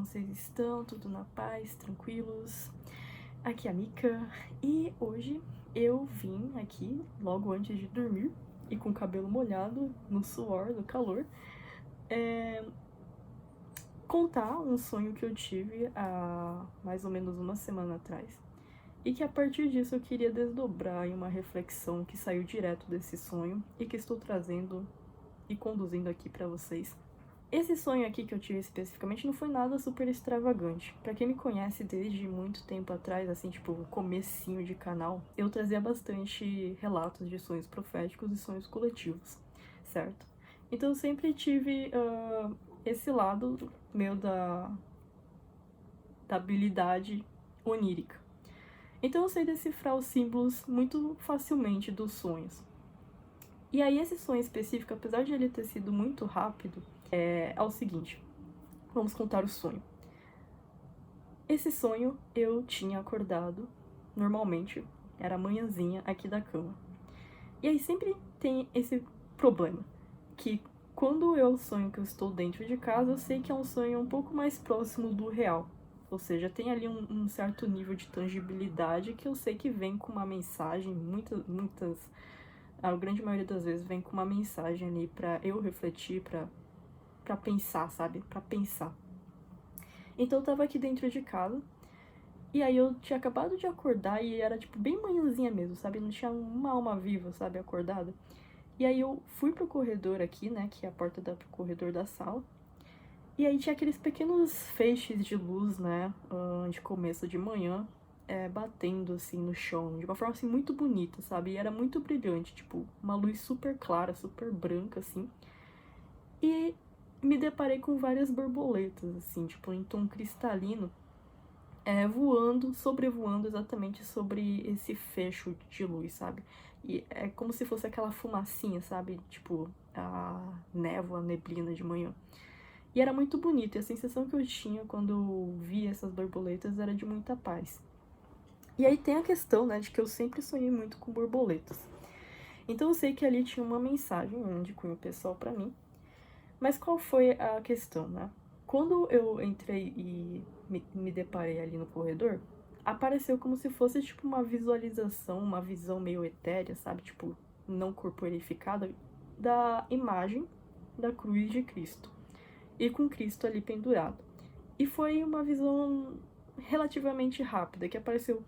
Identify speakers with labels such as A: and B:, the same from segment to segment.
A: vocês estão? Tudo na paz, tranquilos? Aqui é a Mika e hoje eu vim aqui logo antes de dormir e com o cabelo molhado, no suor, no calor, contar um sonho que eu tive há mais ou menos uma semana atrás. E que a partir disso eu queria desdobrar em uma reflexão que saiu direto desse sonho e que estou trazendo e conduzindo aqui pra vocês. Esse sonho aqui que eu tive especificamente não foi nada super extravagante. Pra quem me conhece desde muito tempo atrás, assim, tipo, comecinho de canal, eu trazia bastante relatos de sonhos proféticos e sonhos coletivos, certo? Então eu sempre tive esse lado meu da habilidade onírica. Então eu sei decifrar os símbolos muito facilmente dos sonhos. E aí esse sonho específico, apesar de ele ter sido muito rápido, é o seguinte, vamos contar o sonho. Esse sonho eu tinha acordado, normalmente, era manhãzinha aqui da cama. E aí sempre tem esse problema, que quando eu sonho que eu estou dentro de casa, eu sei que é um sonho um pouco mais próximo do real. Ou seja, tem ali um certo nível de tangibilidade que eu sei que vem com uma mensagem, a grande maioria das vezes vem com uma mensagem ali pra eu refletir, pra pensar, sabe? Pra pensar. Então eu tava aqui dentro de casa, e aí eu tinha acabado de acordar e era tipo bem manhãzinha mesmo, sabe? Não tinha uma alma viva, sabe? Acordada. E aí eu fui pro corredor aqui, né? Que a porta dá pro corredor da sala. E aí tinha aqueles pequenos feixes de luz, né? De começo de manhã, batendo assim no chão, de uma forma assim muito bonita, sabe? E era muito brilhante, tipo, uma luz super clara, super branca, assim. E me deparei com várias borboletas, assim, tipo, em tom cristalino, voando, sobrevoando exatamente sobre esse fecho de luz, sabe? E é como se fosse aquela fumacinha, sabe? Tipo, a névoa, a neblina de manhã. E era muito bonito, e a sensação que eu tinha quando eu via essas borboletas era de muita paz. E aí tem a questão, né, de que eu sempre sonhei muito com borboletas. Então eu sei que ali tinha uma mensagem, de cunho pessoal pra mim. Mas qual foi a questão, né? Quando eu entrei e me deparei ali no corredor, apareceu como se fosse tipo uma visualização, uma visão meio etérea, sabe? Tipo, não corporificada, da imagem da cruz de Cristo. E com Cristo ali pendurado. E foi uma visão relativamente rápida, que apareceu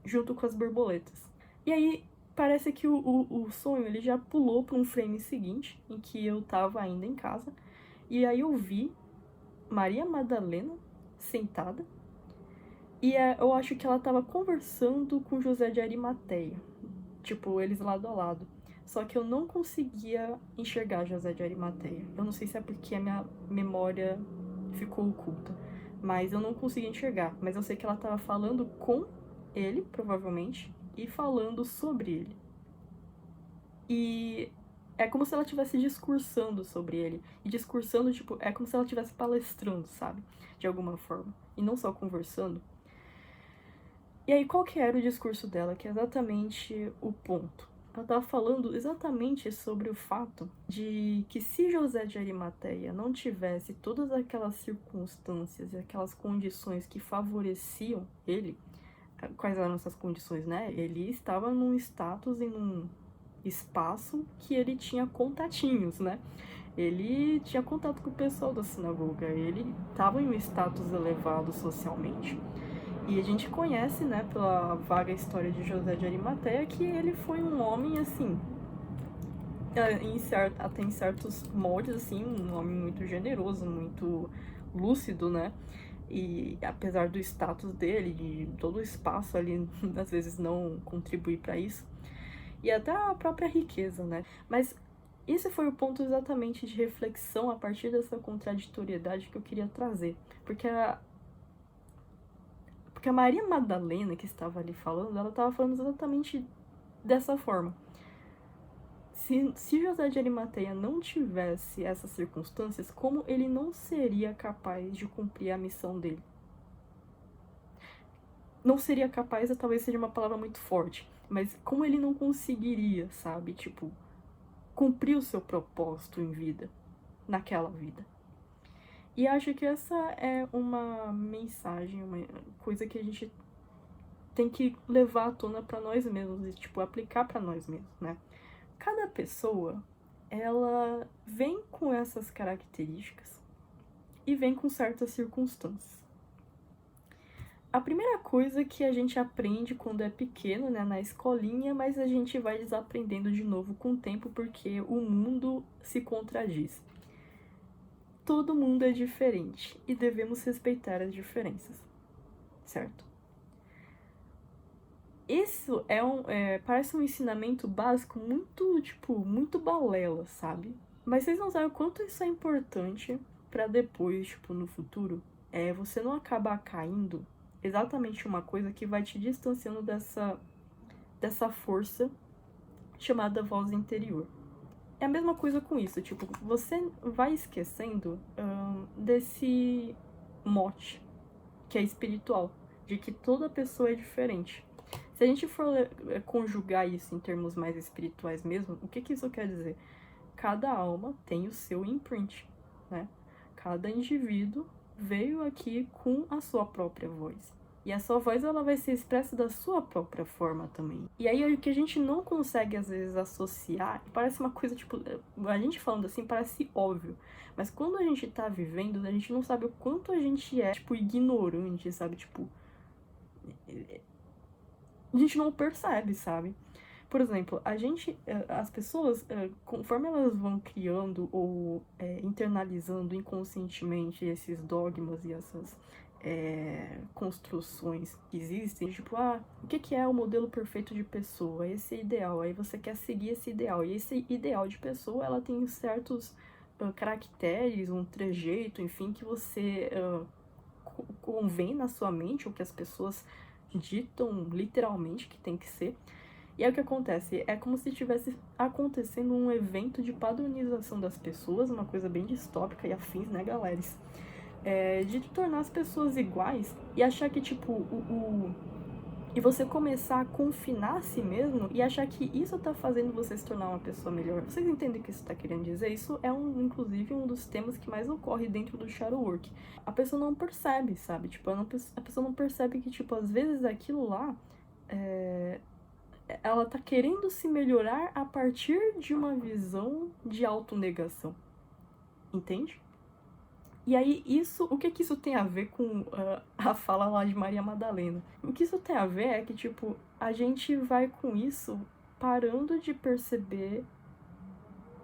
A: junto com as borboletas. E aí, parece que o sonho ele já pulou para um frame seguinte, em que eu tava ainda em casa, e aí eu vi Maria Madalena sentada, e eu acho que ela tava conversando com José de Arimateia, tipo, eles lado a lado. Só que eu não conseguia enxergar José de Arimateia. Eu não sei se é porque a minha memória ficou oculta, mas eu não conseguia enxergar. Mas eu sei que ela tava falando com ele, provavelmente, e falando sobre ele. E é como se ela estivesse discursando sobre ele. E discursando, tipo, é como se ela estivesse palestrando, sabe? De alguma forma. E não só conversando. E aí, qual que era o discurso dela? Que é exatamente o ponto. Ela estava falando exatamente sobre o fato de que se José de Arimateia não tivesse todas aquelas circunstâncias e aquelas condições que favoreciam ele, quais eram essas condições, né? Ele estava num status e num espaço que ele tinha contatinhos, né? Ele tinha contato com o pessoal da sinagoga, ele estava em um status elevado socialmente. E a gente conhece, né, pela vaga história de José de Arimateia, que ele foi um homem, assim, até em certos moldes, assim, um homem muito generoso, muito lúcido, né? E apesar do status dele, de todo o espaço ali, às vezes não contribuir para isso, e até a própria riqueza, né? Mas esse foi o ponto exatamente de reflexão a partir dessa contraditoriedade que eu queria trazer. Porque a Maria Madalena, que estava ali falando, ela estava falando exatamente dessa forma. Se José de Arimateia não tivesse essas circunstâncias, como ele não seria capaz de cumprir a missão dele? Não seria capaz, talvez seja uma palavra muito forte, mas como ele não conseguiria, sabe? Tipo, cumprir o seu propósito em vida, naquela vida. E acho que essa é uma mensagem, uma coisa que a gente tem que levar à tona pra nós mesmos e, tipo, aplicar pra nós mesmos, né? Cada pessoa, ela vem com essas características e vem com certas circunstâncias. A primeira coisa que a gente aprende quando é pequeno, né, na escolinha, mas a gente vai desaprendendo de novo com o tempo porque o mundo se contradiz. Todo mundo é diferente e devemos respeitar as diferenças, certo? Isso parece um ensinamento básico muito, tipo, muito balela, sabe? Mas vocês não sabem o quanto isso é importante pra depois, tipo, no futuro, você não acabar caindo exatamente uma coisa que vai te distanciando dessa força chamada voz interior. É a mesma coisa com isso, tipo, você vai esquecendo desse mote que é espiritual, de que toda pessoa é diferente. Se a gente for conjugar isso em termos mais espirituais mesmo, o que isso quer dizer? Cada alma tem o seu imprint, né? Cada indivíduo veio aqui com a sua própria voz. E a sua voz, ela vai ser expressa da sua própria forma também. E aí, o que a gente não consegue, às vezes, associar, parece uma coisa, tipo, a gente falando assim, parece óbvio. Mas quando a gente tá vivendo, a gente não sabe o quanto a gente é, tipo, ignorante, sabe? Tipo, a gente não percebe, sabe? Por exemplo, as pessoas, conforme elas vão criando ou internalizando inconscientemente esses dogmas e essas construções que existem, tipo, o que é o modelo perfeito de pessoa? Esse é ideal, aí você quer seguir esse ideal, e esse ideal de pessoa, ela tem certos caracteres, um trejeito, enfim, que você convém na sua mente, ou que as pessoas ditam literalmente que tem que ser. E aí o que acontece? É como se estivesse acontecendo um evento de padronização das pessoas, uma coisa bem distópica e afins, né, galera? De tornar as pessoas iguais e achar que, tipo, e você começar a confinar a si mesmo e achar que isso tá fazendo você se tornar uma pessoa melhor. Vocês entendem o que isso tá querendo dizer? Isso é, inclusive, um dos temas que mais ocorre dentro do shadow work. A pessoa não percebe, sabe? Tipo, a pessoa não percebe que, tipo, às vezes aquilo lá ela tá querendo se melhorar a partir de uma visão de autonegação. Entende? E aí, o que isso tem a ver com a fala lá de Maria Madalena? O que isso tem a ver é que, tipo, a gente vai com isso parando de perceber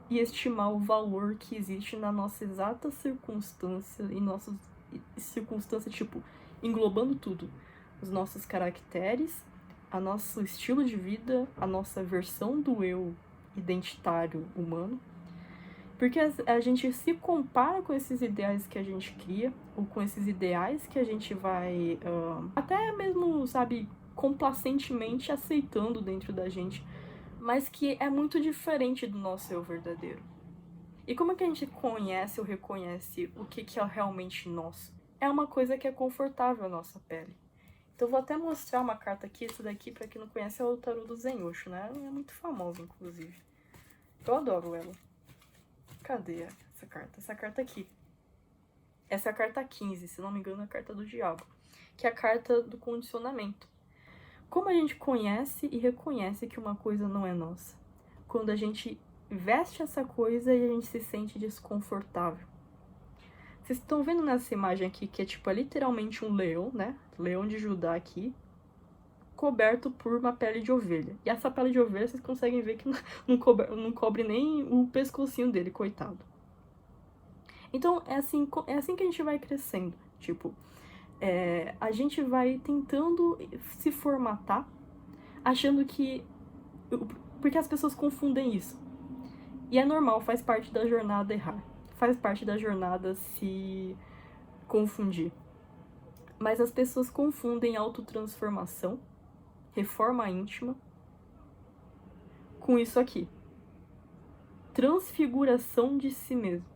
A: e estimar o valor que existe na nossa exata circunstância, e nossas circunstâncias, tipo, englobando tudo. Os nossos caracteres, a nosso estilo de vida, a nossa versão do eu identitário humano. Porque a gente se compara com esses ideais que a gente cria, ou com esses ideais que a gente vai, até mesmo, sabe, complacentemente aceitando dentro da gente, mas que é muito diferente do nosso eu verdadeiro. E como é que a gente conhece ou reconhece o que é realmente nosso? É uma coisa que é confortável à nossa pele. Então eu vou até mostrar uma carta aqui, essa daqui, pra quem não conhece, é o tarô do Zenyoshi, né? Ela é muito famosa, inclusive. Eu adoro ela. Cadê essa carta? Essa carta aqui. Essa é a carta 15, se não me engano, é a carta do diabo. Que é a carta do condicionamento. Como a gente conhece e reconhece que uma coisa não é nossa? Quando a gente veste essa coisa e a gente se sente desconfortável. Vocês estão vendo nessa imagem aqui que é tipo literalmente um leão, né? Leão de Judá aqui, coberto por uma pele de ovelha. E essa pele de ovelha vocês conseguem ver que não cobre nem o pescocinho dele, coitado. Então é assim que a gente vai crescendo. Tipo, a gente vai tentando se formatar, achando que... Porque as pessoas confundem isso. E é normal, faz parte da jornada errar. Faz parte da jornada se confundir. Mas as pessoas confundem autotransformação, reforma íntima, com isso aqui. Transfiguração de si mesmo.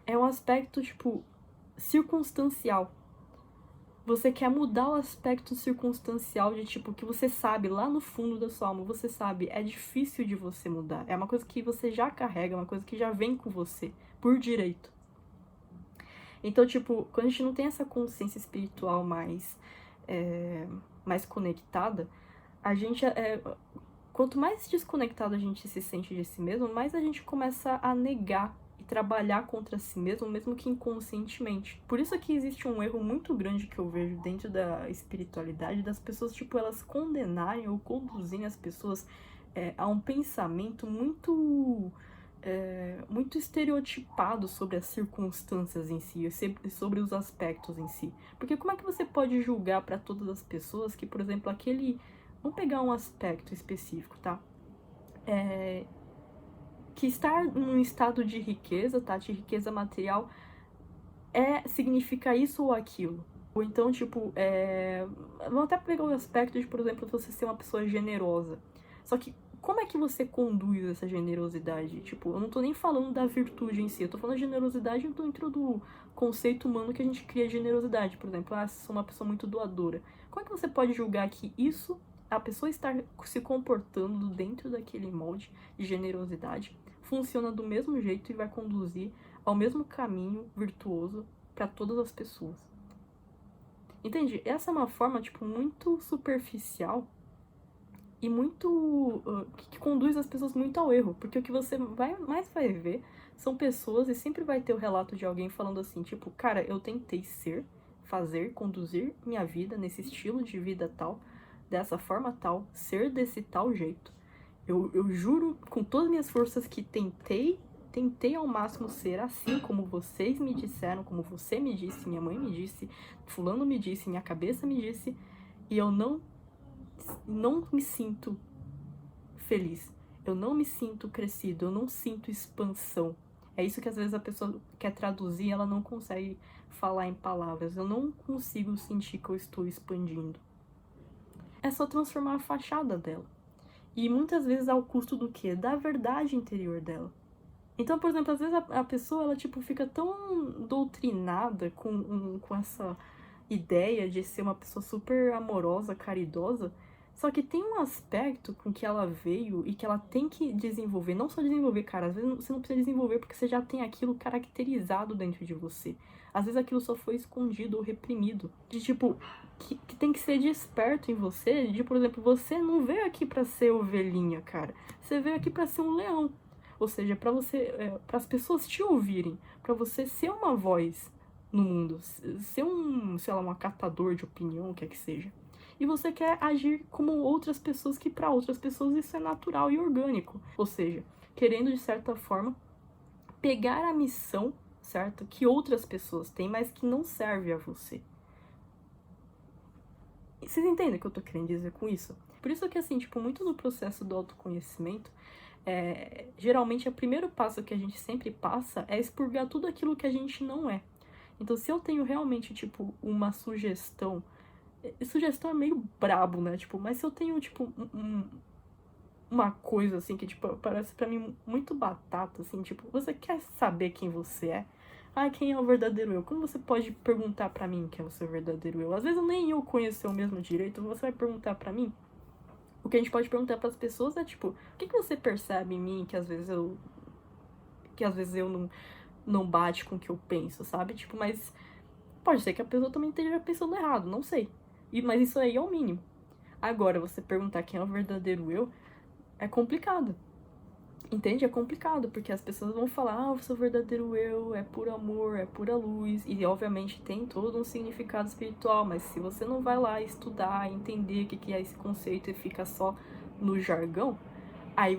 A: É um aspecto, tipo, circunstancial. Você quer mudar o aspecto circunstancial de, tipo, que você sabe, lá no fundo da sua alma, você sabe, é difícil de você mudar. É uma coisa que você já carrega, uma coisa que já vem com você, por direito. Então, tipo, quando a gente não tem essa consciência espiritual mais conectada, a gente quanto mais desconectado a gente se sente de si mesmo, mais a gente começa a negar e trabalhar contra si mesmo, mesmo que inconscientemente. Por isso que existe um erro muito grande que eu vejo dentro da espiritualidade, das pessoas, tipo, elas condenarem ou conduzirem as pessoas a um pensamento muito estereotipado sobre as circunstâncias em si, sobre os aspectos em si. Porque como é que você pode julgar para todas as pessoas que, por exemplo, aquele... Vamos pegar um aspecto específico, tá? Que estar num estado de riqueza, tá? De riqueza material, significa isso ou aquilo. Ou então, tipo, vamos até pegar o aspecto de, por exemplo, você ser uma pessoa generosa. Só que como é que você conduz essa generosidade? Tipo, eu não tô nem falando da virtude em si, eu tô falando de generosidade dentro do conceito humano que a gente cria generosidade. Por exemplo, se sou uma pessoa muito doadora. Como é que você pode julgar que isso, a pessoa estar se comportando dentro daquele molde de generosidade, funciona do mesmo jeito e vai conduzir ao mesmo caminho virtuoso para todas as pessoas? Entende? Essa é uma forma, tipo, muito superficial e muito... que conduz as pessoas muito ao erro. Porque o que você mais vai ver são pessoas, e sempre vai ter o relato de alguém falando assim, tipo, cara, eu tentei fazer, conduzir minha vida nesse estilo de vida tal, dessa forma tal, ser desse tal jeito. Eu juro com todas as minhas forças que tentei ao máximo ser assim, como vocês me disseram, como você me disse, minha mãe me disse, fulano me disse, minha cabeça me disse, e eu não me sinto feliz. Eu não me sinto crescido, eu não sinto expansão. É isso que às vezes a pessoa quer traduzir e ela não consegue falar em palavras. Eu não consigo sentir que eu estou expandindo. É só transformar a fachada dela. E muitas vezes ao custo do quê? Da verdade interior dela. Então, por exemplo, às vezes a pessoa, ela, tipo, fica tão doutrinada com essa ideia de ser uma pessoa super amorosa, caridosa, só que tem um aspecto com que ela veio e que ela tem que desenvolver. Não só desenvolver, cara, às vezes você não precisa desenvolver porque você já tem aquilo caracterizado dentro de você. Às vezes aquilo só foi escondido ou reprimido. De, tipo, que tem que ser desperto em você. De, por exemplo, você não veio aqui pra ser ovelhinha, cara. Você veio aqui pra ser um leão. Ou seja, para para as pessoas te ouvirem, para você ser uma voz no mundo, ser sei lá, um acatador de opinião, o que é que seja. E você quer agir como outras pessoas, que para outras pessoas isso é natural e orgânico. Ou seja, querendo de certa forma pegar a missão, certo, que outras pessoas têm, mas que não serve a você. Vocês entendem o que eu tô querendo dizer com isso? Por isso que, assim, tipo, muito no processo do autoconhecimento, geralmente o primeiro passo que a gente sempre passa é expurgar tudo aquilo que a gente não é. Então, se eu tenho realmente, tipo, uma sugestão... Sugestão é meio brabo, né? Tipo, mas se eu tenho, tipo, uma coisa, assim, que, tipo, parece pra mim muito batata, assim, tipo, você quer saber quem você é? Ah, quem é o verdadeiro eu? Como você pode perguntar pra mim quem é o seu verdadeiro eu? Às vezes nem eu conheço o mesmo direito, você vai perguntar pra mim? O que a gente pode perguntar pras pessoas é, tipo, o que você percebe em mim que às vezes eu não bate com o que eu penso, sabe? Tipo, mas pode ser que a pessoa também esteja pensando errado, não sei. Mas isso aí é o mínimo. Agora, você perguntar quem é o verdadeiro eu é complicado. Entende? É complicado, porque as pessoas vão falar, ah, o seu verdadeiro eu é puro amor, é pura luz, e obviamente tem todo um significado espiritual, mas se você não vai lá estudar, entender o que é esse conceito e fica só no jargão, aí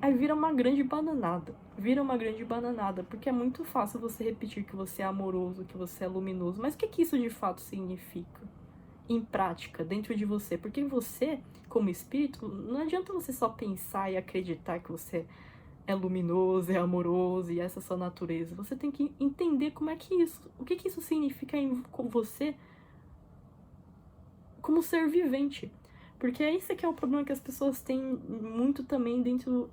A: aí vira uma grande bananada. Vira uma grande bananada, porque é muito fácil você repetir que você é amoroso, que você é luminoso, mas o que isso de fato significa? Em prática, dentro de você, porque você, como espírito, não adianta você só pensar e acreditar que você é luminoso, é amoroso e essa é a sua natureza. Você tem que entender como é que o que isso significa com você como ser vivente. Porque é isso que é o problema que as pessoas têm muito também dentro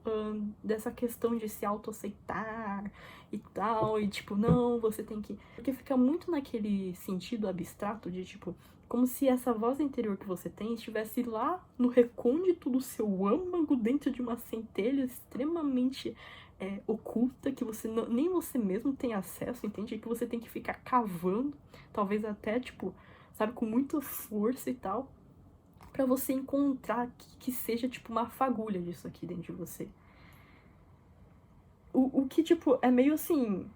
A: dessa questão de se autoaceitar e tal, e tipo, não, você tem que... Porque fica muito naquele sentido abstrato de tipo, como se essa voz interior que você tem estivesse lá no recôndito do seu âmago, dentro de uma centelha extremamente oculta, que você nem você mesmo tem acesso, entende? Que você tem que ficar cavando, talvez até, tipo, sabe, com muita força e tal, pra você encontrar que seja, tipo, uma fagulha disso aqui dentro de você. O que, tipo, é meio assim,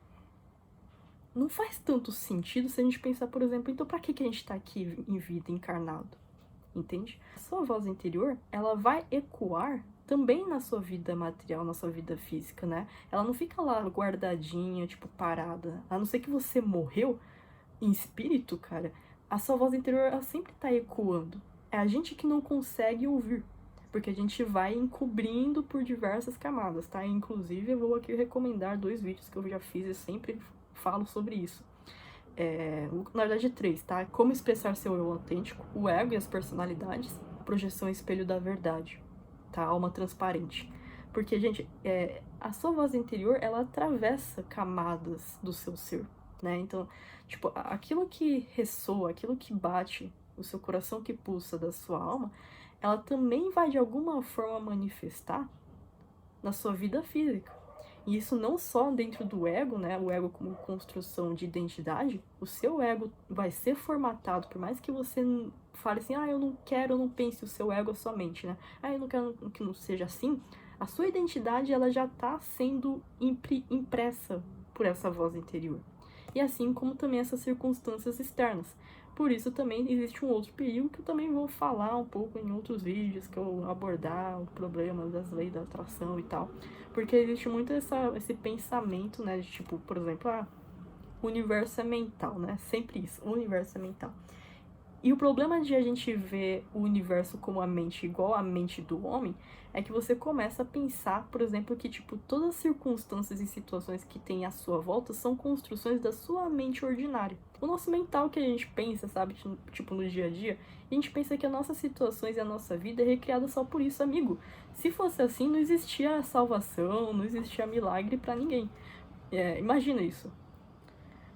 A: não faz tanto sentido se a gente pensar, por exemplo, então pra que a gente tá aqui em vida, encarnado? Entende? A sua voz interior, ela vai ecoar também na sua vida material, na sua vida física, né? Ela não fica lá guardadinha, tipo, parada. A não ser que você morreu em espírito, cara, a sua voz interior, ela sempre tá ecoando. É a gente que não consegue ouvir, porque a gente vai encobrindo por diversas camadas, tá? Inclusive, eu vou aqui recomendar 2 vídeos que eu já fiz e sempre falo sobre isso. Na verdade, 3, tá? Como expressar seu eu autêntico, o ego e as personalidades, projeção espelho da verdade, tá? Alma transparente. Porque, gente, a sua voz interior, ela atravessa camadas do seu ser, né? Então, tipo, aquilo que ressoa, aquilo que bate, o seu coração que pulsa da sua alma, ela também vai de alguma forma manifestar na sua vida física. E isso não só dentro do ego, né? O ego como construção de identidade, o seu ego vai ser formatado, por mais que você fale assim, eu não quero, eu não pense o seu ego somente, né? Eu não quero que não seja assim. A sua identidade, ela já está sendo impressa por essa voz interior. E assim como também essas circunstâncias externas. Por isso também existe um outro perigo que eu também vou falar um pouco em outros vídeos, que eu abordar o problema das leis da atração e tal. Porque existe muito esse pensamento, né, de tipo, por exemplo, o universo é mental, né? Sempre isso, o universo é mental. E o problema de a gente ver o universo como a mente igual à mente do homem é que você começa a pensar, por exemplo, que tipo todas as circunstâncias e situações que tem à sua volta são construções da sua mente ordinária. O nosso mental que a gente pensa, sabe, tipo no dia a dia, a gente pensa que as nossas situações e a nossa vida é recriada só por isso, amigo. Se fosse assim, não existia salvação, não existia milagre pra ninguém. Imagina isso.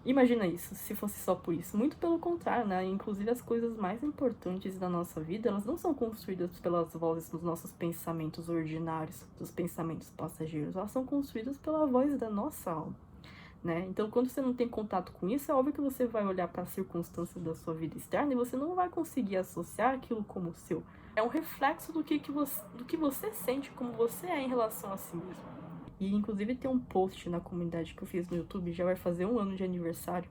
A: Imagina isso, se fosse só por isso. Muito pelo contrário, né? Inclusive as coisas mais importantes da nossa vida, elas não são construídas pelas vozes dos nossos pensamentos ordinários, dos pensamentos passageiros. Elas são construídas pela voz da nossa alma, né? Então, quando você não tem contato com isso, é óbvio que você vai olhar para as circunstâncias da sua vida externa e você não vai conseguir associar aquilo como seu. É um reflexo do que você sente, como você é em relação a si mesmo. E inclusive tem um post na comunidade que eu fiz no YouTube, já vai fazer 1 ano de aniversário.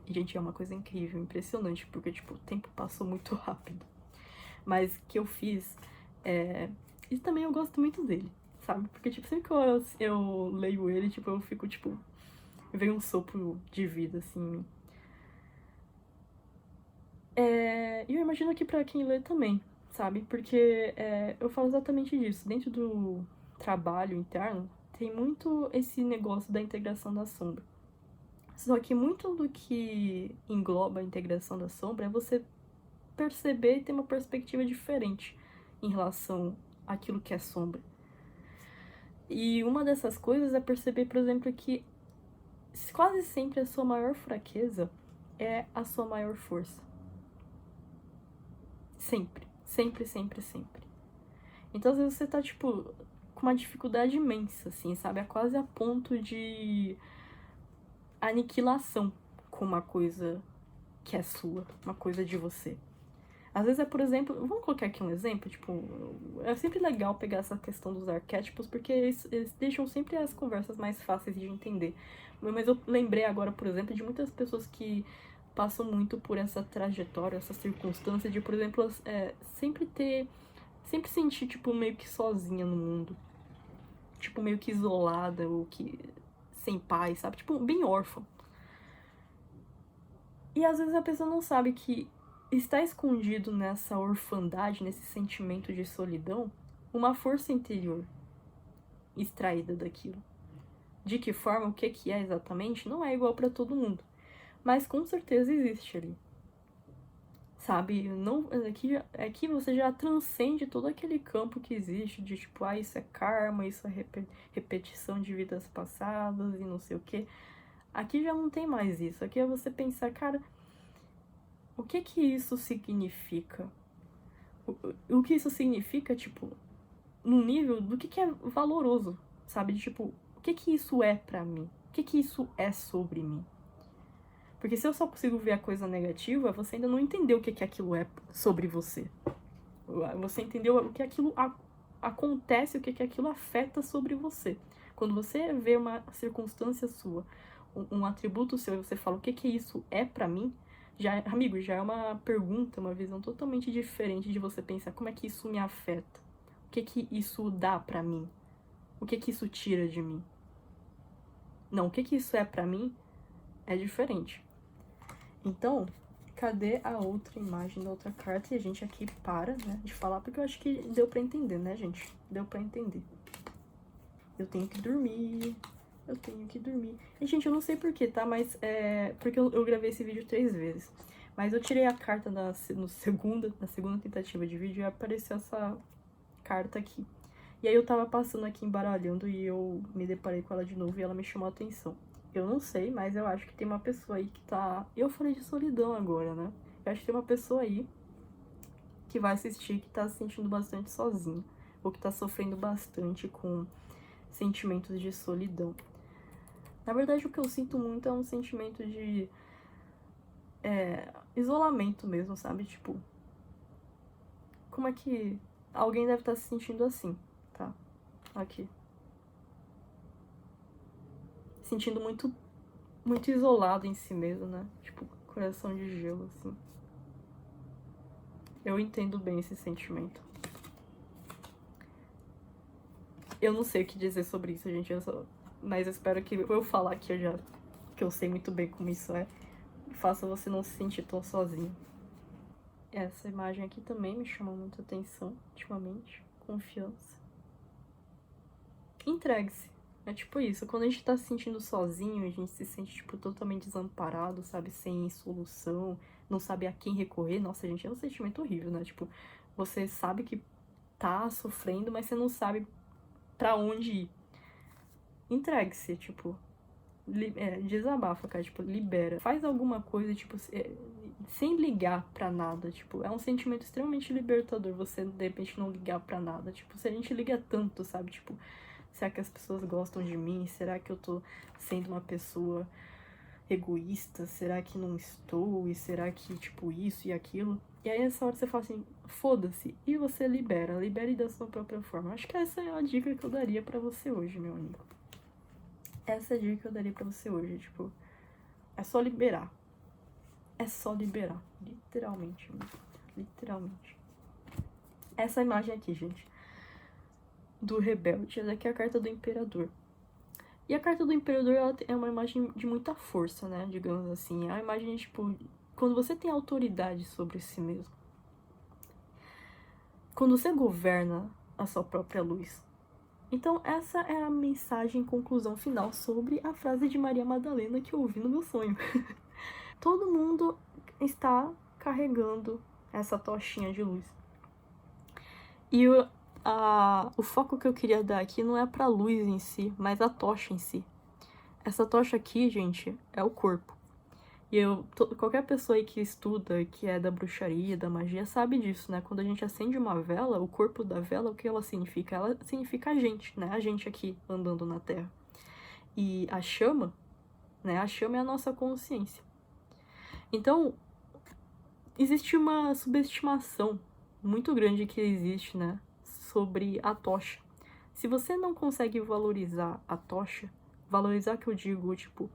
A: E, gente, é uma coisa incrível, impressionante, porque, tipo, o tempo passou muito rápido. Mas que eu fiz, e também eu gosto muito dele, sabe? Porque, tipo, sempre que eu leio ele, tipo, eu fico, tipo, vem um sopro de vida, assim, em mim. E eu imagino que pra quem lê também, sabe? Porque eu falo exatamente disso. Dentro do trabalho interno, tem muito esse negócio da integração da sombra. Só que muito do que engloba a integração da sombra é você perceber e ter uma perspectiva diferente em relação àquilo que é sombra. E uma dessas coisas é perceber, por exemplo, que quase sempre a sua maior fraqueza é a sua maior força. Sempre. Sempre, sempre, sempre. Então, às vezes, você tá, tipo, com uma dificuldade imensa, assim, sabe? É quase a ponto de aniquilação com uma coisa que é sua, uma coisa de você. Às vezes é, por exemplo, vamos colocar aqui um exemplo, tipo, é sempre legal pegar essa questão dos arquétipos, porque eles deixam sempre as conversas mais fáceis de entender. Mas eu lembrei agora, por exemplo, de muitas pessoas que passam muito por essa trajetória, essa circunstância de, por exemplo, sempre sentir, tipo, meio que sozinha no mundo. Tipo, meio que isolada, ou que sem paz, sabe? Tipo, bem órfã. E às vezes a pessoa não sabe que está escondido nessa orfandade, nesse sentimento de solidão, uma força interior extraída daquilo. De que forma, o que é exatamente, não é igual para todo mundo. Mas com certeza existe ali. Sabe? Não, aqui você já transcende todo aquele campo que existe de tipo, isso é karma, isso é repetição de vidas passadas e não sei o quê. Aqui já não tem mais isso. Aqui é você pensar, cara, o que isso significa? O que isso significa, tipo, no nível do que é valoroso, sabe? Tipo, o que isso é pra mim? O que isso é sobre mim? Porque se eu só consigo ver a coisa negativa, você ainda não entendeu o que aquilo é sobre você. Você entendeu o que aquilo acontece, o que aquilo afeta sobre você. Quando você vê uma circunstância sua, um atributo seu, e você fala o que isso é pra mim, já, amigo, já é uma pergunta, uma visão totalmente diferente de você pensar como é que isso me afeta. O que isso dá pra mim? O que isso tira de mim? Não, o que isso é pra mim é diferente. Então, cadê a outra imagem da outra carta? E a gente aqui para, né, de falar, porque eu acho que deu pra entender, né, gente? Deu pra entender. Eu tenho que dormir. Eu tenho que dormir. E, gente, eu não sei porquê, tá? Mas porque eu gravei esse vídeo 3 vezes. Mas eu tirei a carta na segunda tentativa de vídeo e apareceu essa carta aqui. E aí eu tava passando aqui embaralhando e eu me deparei com ela de novo e ela me chamou a atenção. Eu não sei, mas eu acho que tem uma pessoa aí que tá... Eu falei de solidão agora, né? Eu acho que tem uma pessoa aí que vai assistir que tá se sentindo bastante sozinho. Ou que tá sofrendo bastante com sentimentos de solidão. Na verdade, o que eu sinto muito é um sentimento de isolamento mesmo, sabe? Tipo, como é que alguém deve estar se sentindo assim, tá? Aqui. Sentindo muito, muito isolado em si mesmo, né? Tipo, coração de gelo, assim. Eu entendo bem esse sentimento. Eu não sei o que dizer sobre isso, gente. Mas eu espero que eu falar que que eu sei muito bem como isso é, faça você não se sentir tão sozinho. Essa imagem aqui também me chamou muita atenção ultimamente. Confiança. Entregue-se. É tipo isso, quando a gente tá se sentindo sozinho, a gente se sente, tipo, totalmente desamparado, sabe? Sem solução, não sabe a quem recorrer. Nossa, gente, é um sentimento horrível, né? Tipo, você sabe que tá sofrendo, mas você não sabe pra onde ir. Entregue-se, tipo, desabafa, cara, tipo, libera. Faz alguma coisa, tipo, sem ligar pra nada, tipo, é um sentimento extremamente libertador você, de repente, não ligar pra nada. Tipo, se a gente liga tanto, sabe, tipo, será que as pessoas gostam de mim? Será que eu tô sendo uma pessoa egoísta? Será que não estou? E será que, tipo, isso e aquilo? E aí, essa hora você fala assim, foda-se, e você libere da sua própria forma. Acho que essa é a dica que eu daria pra você hoje, meu amigo. Essa é a dica que eu daria pra você hoje, tipo, é só liberar. É só liberar, literalmente, literalmente. Essa imagem aqui, gente, do rebelde, essa aqui é a carta do imperador. E a carta do imperador, ela é uma imagem de muita força, né, digamos assim. É uma imagem, tipo, quando você tem autoridade sobre si mesmo. Quando você governa a sua própria luz. Então, essa é a mensagem, conclusão final sobre a frase de Maria Madalena que eu ouvi no meu sonho. Todo mundo está carregando essa tochinha de luz. E o foco que eu queria dar aqui não é pra luz em si, mas a tocha em si. Essa tocha aqui, gente, é o corpo. E qualquer pessoa aí que estuda, que é da bruxaria, da magia, sabe disso, né? Quando a gente acende uma vela, o corpo da vela, o que ela significa? Ela significa a gente, né? A gente aqui andando na Terra. E a chama, né? A chama é a nossa consciência. Então, existe uma subestimação muito grande que existe, né? Sobre a tocha. Se você não consegue valorizar a tocha, valorizar que eu digo, tipo,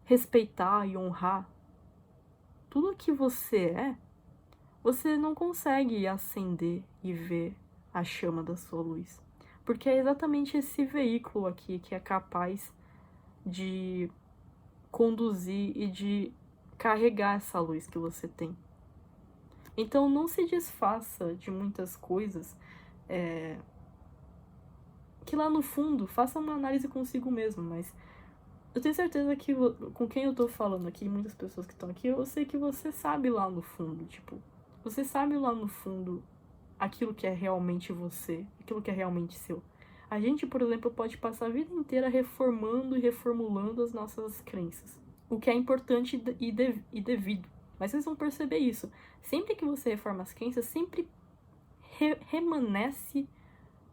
A: respeitar e honrar tudo que você não consegue acender e ver a chama da sua luz. Porque é exatamente esse veículo aqui que é capaz de conduzir e de carregar essa luz que você tem. Então não se desfaça de muitas coisas que lá no fundo, faça uma análise consigo mesmo, mas eu tenho certeza que com quem eu tô falando aqui, muitas pessoas que estão aqui, eu sei que você sabe lá no fundo, tipo, você sabe lá no fundo aquilo que é realmente você, aquilo que é realmente seu. A gente, por exemplo, pode passar a vida inteira reformando e reformulando as nossas crenças, o que é importante e devido. Mas vocês vão perceber isso. Sempre que você reforma as crenças, sempre remanesce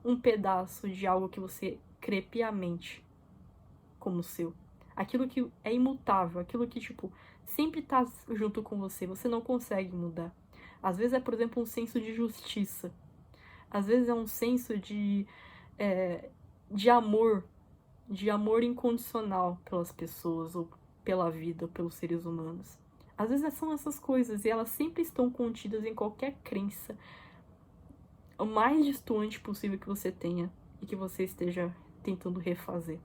A: um pedaço de algo que você crê piamente como seu. Aquilo que é imutável, aquilo que, tipo, sempre tá junto com você, você não consegue mudar. Às vezes é, por exemplo, um senso de justiça. Às vezes é um senso é, de amor incondicional pelas pessoas, ou pela vida, ou pelos seres humanos. Às vezes são essas coisas, e elas sempre estão contidas em qualquer crença, o mais distante possível que você tenha, e que você esteja tentando refazer.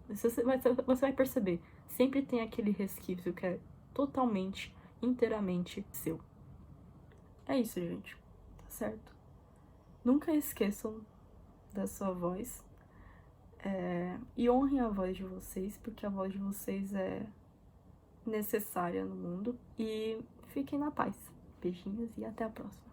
A: Você vai perceber, sempre tem aquele resquício que é totalmente, inteiramente seu. É isso, gente. Tá certo? Nunca esqueçam da sua voz. E honrem a voz de vocês, porque a voz de vocês é necessária no mundo. E fiquem na paz. Beijinhos e até a próxima.